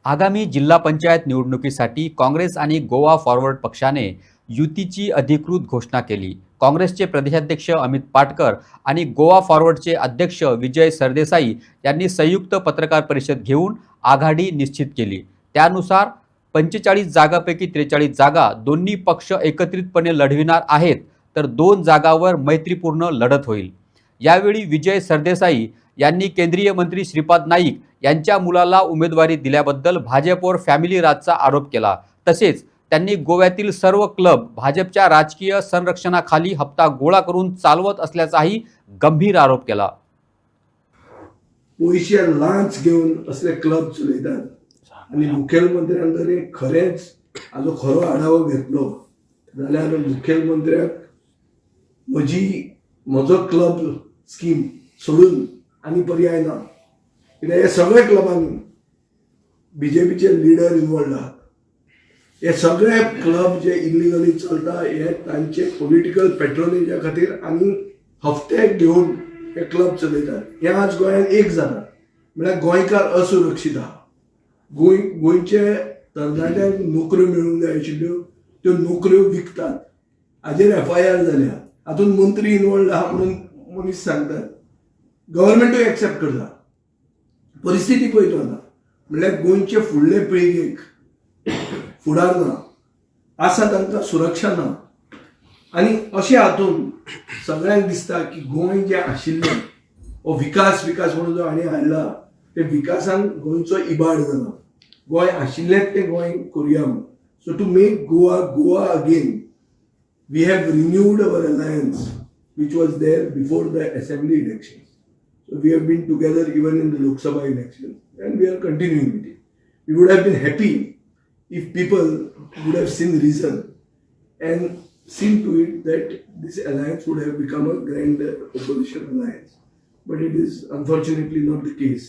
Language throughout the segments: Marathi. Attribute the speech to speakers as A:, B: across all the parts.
A: आगामी जिल्हा पंचायत निवडणुकीसाठी काँग्रेस आणि गोवा फॉरवर्ड पक्षाने युतीची अधिकृत घोषणा केली. काँग्रेसचे प्रदेशाध्यक्ष अमित पाटकर आणि गोवा फॉरवर्डचे अध्यक्ष विजय सरदेसाई यांनी संयुक्त पत्रकार परिषद घेऊन आघाडी निश्चित केली. त्यानुसार 45 जागांपैकी 43 जागा दोन्ही पक्ष एकत्रितपणे लढविणार आहेत, तर 2 जागांवर मैत्रीपूर्ण लढत होईल. यावेळी विजय सरदेसाई यांनी केंद्रीय मंत्री श्रीपाद नाईक यांच्या मुलाला उमेदवारी दिल्याबद्दल भाजपवर फॅमिली राजचा आरोप केला. तसेच त्यांनी गोव्यातील सर्व क्लब भाजपच्या राजकीय संरक्षणाखाली हप्ता गोळा करून चालवत असल्याचाही गंभीर आरोप केला.
B: पयशे लांच घेऊन असले क्लब चलयतात आणि मुखेलमंत्र्यान जर खरेंच हाजो खरो आढावो घेतलो जाल्यार मुखेलमंत्र्याक म्हजो क्लब स्कीम सोडून आनी पर्याय ना. कित्याक हे सगळे क्लबांनी बीजेपीचे लिडर इन्वॉल्ड आहात. हे सगळे क्लब जे इलिगली चलता हे तांचे पॉलिटिकल पेट्रोनेजा खातीर आनी हफ्ते घेवन हे क्लब चलयतात. हे आज गोंयांत एक जाता म्हळ्यार गोंयकार असुरक्षीत आहा. गोंयचे तरणाट्यांक नोकऱ्यो मेळूंक जाय आशिल्ल्यो त्यो नोकऱ्यो विकतात. हाजेर FIR जाल्या. हातूंत मंत्री इन्वॉल्ड आहा म्हणून मनीस सांगतात. गव्हर्मेंटूय एक्सेप्ट करता. परिस्थिती पळयतो आतां म्हणल्यार गोंयचे फुडले पिळगेक फुडार ना, आसा तांकां सुरक्षा ना. आनी अशें हातून सगळ्यांक दिसता की गोंय जें आशिल्लें हो विकास म्हणून जो हांणी हाडला ते विकासान गोंयचो इबाड जाला. गोंय आशिल्लें तें गोंय करुया म्हणून. So to make Goa again we have renewed our alliance which was there before the assembly elections. So we have been together even in the Lok Sabha elections and we are continuing with it. We would have been happy if people would have seen reason and seen to it that this alliance would have become a grand opposition alliance. But it is unfortunately not the case.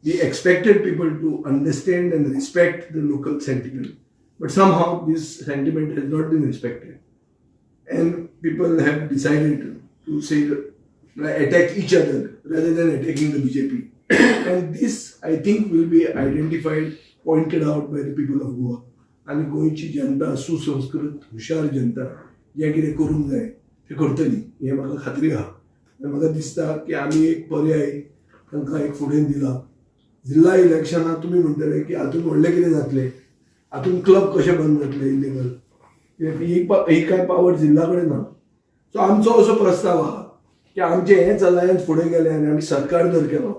B: We expected people to understand and respect the local sentiment. But somehow this sentiment has not been respected. And people have decided to say attack each other rather than attacking the BJP. And this, I think, will be identified, pointed out by the people of Goa. And गोंयची जनता सुसंस्कृत हुशार जनता जे कितें करूंक जाय ते करतली हे म्हाका खात्री आहा. म्हाका दिसता की आमी एक पर्याय तांकां एक फुडें दिला. जिल्हा इलेक्शनाक तुमी म्हणटले की हातूंत व्हडलें कितें जातलें, हातूंत क्लब कशे बंद जातले इलिगल, ही काय पावर जिल्हा कडेन ना. सो आमचो असो प्रस्ताव आहा की आमचे हेच अलायन्स फुडें गेले आनी आमी सरकार जर केलो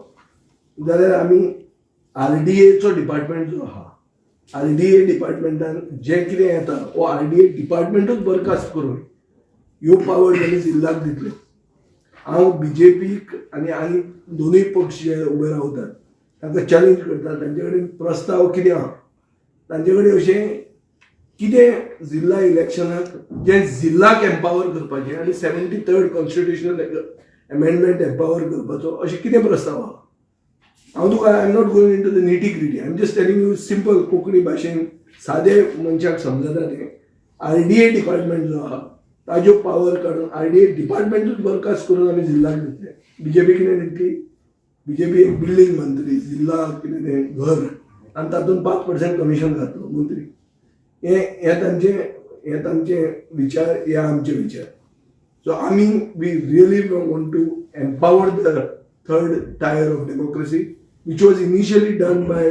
B: जाल्यार आमी RDAचो डिपार्टमेंट जो आहा, RDA डिपार्टमेंटान जे कितें येता वो RDA डिपार्टमेंटूच बरखास्त करून ह्यो पावर आमी जिल्ल्याक दितले. हांव BJPक आनी दोनूय पक्ष जे उबे रावतात तांकां चॅलेंज करता. तांचे कडेन प्रस्ताव कितें आहा, तांचे कडेन अशें कितें जिल्हा इलेक्शनाक जे जिल्हाक एम्पावर करपाचें आनी 73rd कॉन्स्टिट्युशनल अमेंडमेंट एम्पावर करपाचो अशें कितें प्रस्ताव आहा. हांव तुका I am not going into the nitty gritty. I am just telling you simple Konkani भाशेन सादे मनशाक समजता तें. RDA डिपार्टमेंट जो आहा ताज्यो पावर काडून RDA डिपार्टमेंटूच बरखास्त करून आमी जिल्ल्याक दितले. BJP कितें दितली? BJP एक बिल्डींग बांदतली, जिल्हा कितें तें घर आनी तातूंत 5% कमिशन घातलो मंत्री. हे तांचे विचार, हे आमचे विचार. सो आमी we really want to empower the third tier of democracy which was initially done by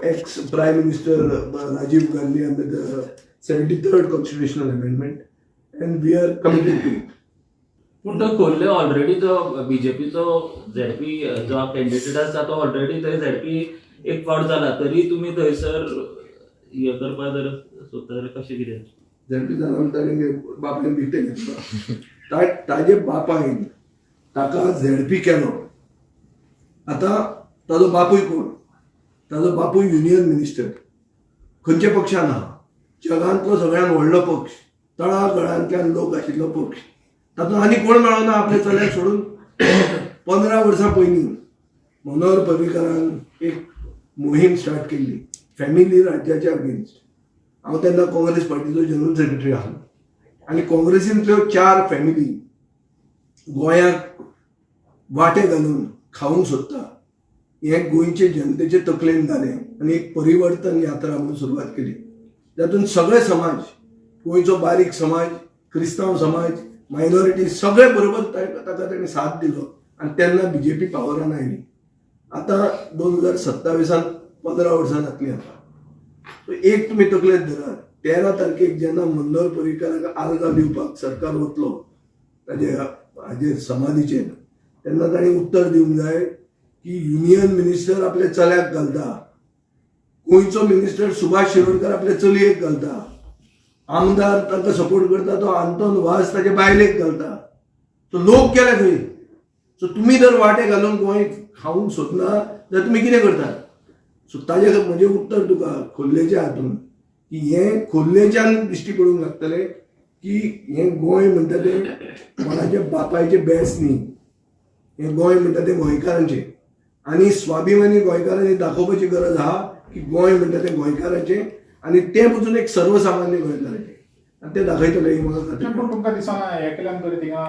B: ex prime minister Rajiv Gandhi under the 73rd constitutional amendment and we are committed to it.
C: पूण तो खोल्ले ऑलरेडी जो BJPचो ZP जो कॅन्डिडेट आसा तो ऑलरेडी थंय ZP एक फावट जाला, तरी तुमी थंयसर हे करपा जर सोदता जाल्यार कशें कितें?
B: ZP जालो ताणें बापायन विकतें घेतलो. ताजे बापायन ताका ZP केलो. आतां ताजो बापूय कोण? ताजो बापूय युनियन मिनिस्टर. खंयच्या पक्षान आहा? जगांतलो सगळ्यात व्हडलो पक्ष, तळागळांतल्यान लोक आशिल्लो पक्ष. तातूंत आनी कोण मेळना आपल्या चल्याक सोडून. 15 वर्सां पयलीं मनोहर पर्रीकारान एक मोहीम स्टार्ट केल्ली फॅमिली राज्याच्या अगेन्स्ट. हांव तेन्ना काँग्रेस पार्टीचो जनरल सेक्रेटरी आसलो आनी काँग्रेसींतल्यो 4 फॅमिली गोंयाक वाटे घालून खावंक सोदता हे गोंयचे जनतेचे तकलेन घालें आनी एक परिवर्तन यात्रा म्हणून सुरवात केली. जातून सगळे समाज, गोंयचो बारीक समाज, क्रिस्तांव समाज, मायनॉरिटी सगळे बरोबर ताका ताणें साथ दिलो आनी तेन्ना बीजेपी पावरान आयली. आतां 2027 15 वर्सां जातलीं आतां. सो एक तुमी तकलेंत धरात, 13 तारखेक जेन्ना मनोहर पर्रीकाराक आर्गां दिवपाक सरकार वतलो हाजेर समाधीचेर, तेन्ना ताणें उत्तर दिवंक जाय की युनियन मिनिस्टर आपल्या चल्याक घालता, गोंयचो मिनिस्टर सुभाष शिरोडकर आपल्या चलयेक घालता, आमदार ताका सपोर्ट करता तो आंतोन वास ताच्या बायलेक घालता. सो लोक गेले खंय? सो तुमी जर वाटे घालून गोंय खावंक सोदना जाल्यार तुमी कितें करतात? सो ताजें म्हजें उत्तर तुका खोर्लेच्या हातून की हें खोर्लेच्यान दिश्टी पडूंक लागतलें की हें गोंय म्हणटा तें कोणाच्या बापायचें बेस न्ही, हें गोंय म्हणटा तें गोंयकारांचें आनी स्वाभिमानी गोंयकारांनी दाखोवपाची गरज आहा की गोंय म्हणटा तें गोंयकारांचें आनी तें पसून एक सर्वसामान्य गोंयकारांचें आनी तें दाखयतलें ही म्हाका खात्री.
D: पूण तुमकां दिसना एकल्यान तरी थिंगा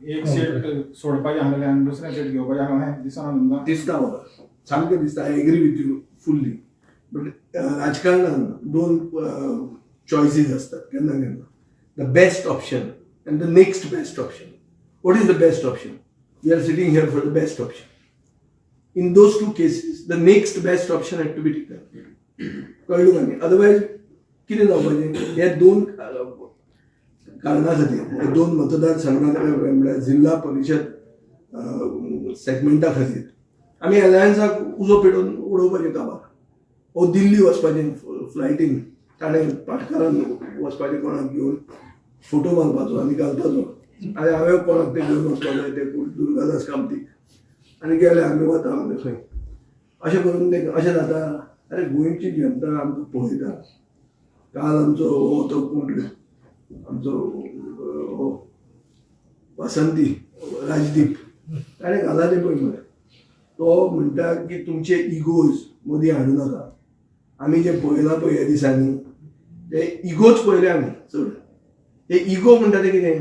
D: एक सीट सोडपाचें आसलें आनी दुसरें सीट घेवपाचें आसलें दिसना तुमकां?
B: दिसता म्हाका, सामकें दिसता. I agree with you fully. But राजकारणान दोन चॉयसीस असतात केन्ना केन्ना, the best option and the next best option. What is the best option? We are sitting here for the best option. In those two cases the next best option had to be taken. कळ्ळें तुका न्ही? अदरवायज कितें जावपाचें? हे दोन कारणां खातीर, हे दोन मतदारसंघां जिल्हा परिशद सेगमेंटा खातीर आमी अलायन्साक उजो पेटोवन उडोवपाचें काबार. हो दिल्ली वचपाचें फ्लायटीन ताणें पाटकारान वचपाचें कोणाक घेवन फोटो मारपाचो आनी घालपाचो आनी हांवें कोणाक तें घेवन वचपाक जाय ते दुर्गादास कामतीक आनी गेले आमी वता आमी खंय अशें करून तें अशें जाता. अरे गोंयची जनता आमकां पळयता. काल आमचो हो तो कोण आमचो वासंती राजदीप ताणें घाला तें पळय मरे. तो म्हणटा की तुमचे इगोज मदीं हाडूं नाका. आमी जे पळयलां पळय ह्या दिसांनी ते इगोच पळयले आमी चड. हे इगो म्हणटा तें कितें?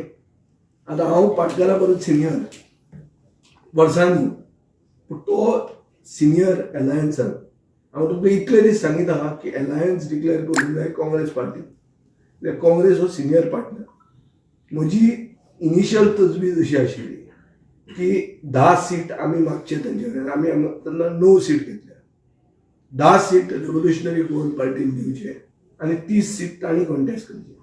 B: आतां हांव पाटकारा परत सिनियर वर्सांनी, पूण तो सिनियर अलायन्सान हांव तुमकां इतले दीस सांगीत आहा की अलायन्स डिक्लेअर करूंक जाय काँग्रेस पार्टीन. काँग्रेस हो सिनियर पार्टनर. म्हजी इनिशियल तजवीज अशी आशिल्ली की 10 सीट आमी मागचे तांचे कडेन. आमी तेन्ना 9 सीट घेतल्या. 10 सीट रेव्होल्युशनरी फ्रंट पार्टीन दिवचे आनी 30 सीट तांणी कॉन्टेस्ट करची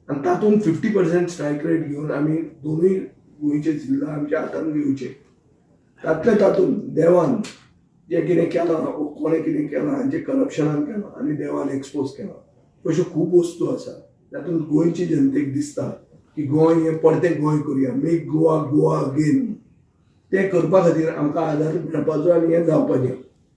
B: आनी तातूंत 50% स्ट्रायक रेट घेवन आमी दोनूय गोंयचे जिल्ला आमच्या हातान घेवचे. तातले तातूंत देवान जें कितें केलां, कोणें कितें केलां, जें करप्शनान केलां आनी देवान एक्सपोज केलां, अश्यो खूब वस्तू आसा. तातूंत गोंयची जनतेक दिसता की गोंय हें परतें गोंय करुया, मेक गोवा गोवा अगेन. तें करपा खातीर आमकां आदार मेळपाचो आनी हें जावपाचें.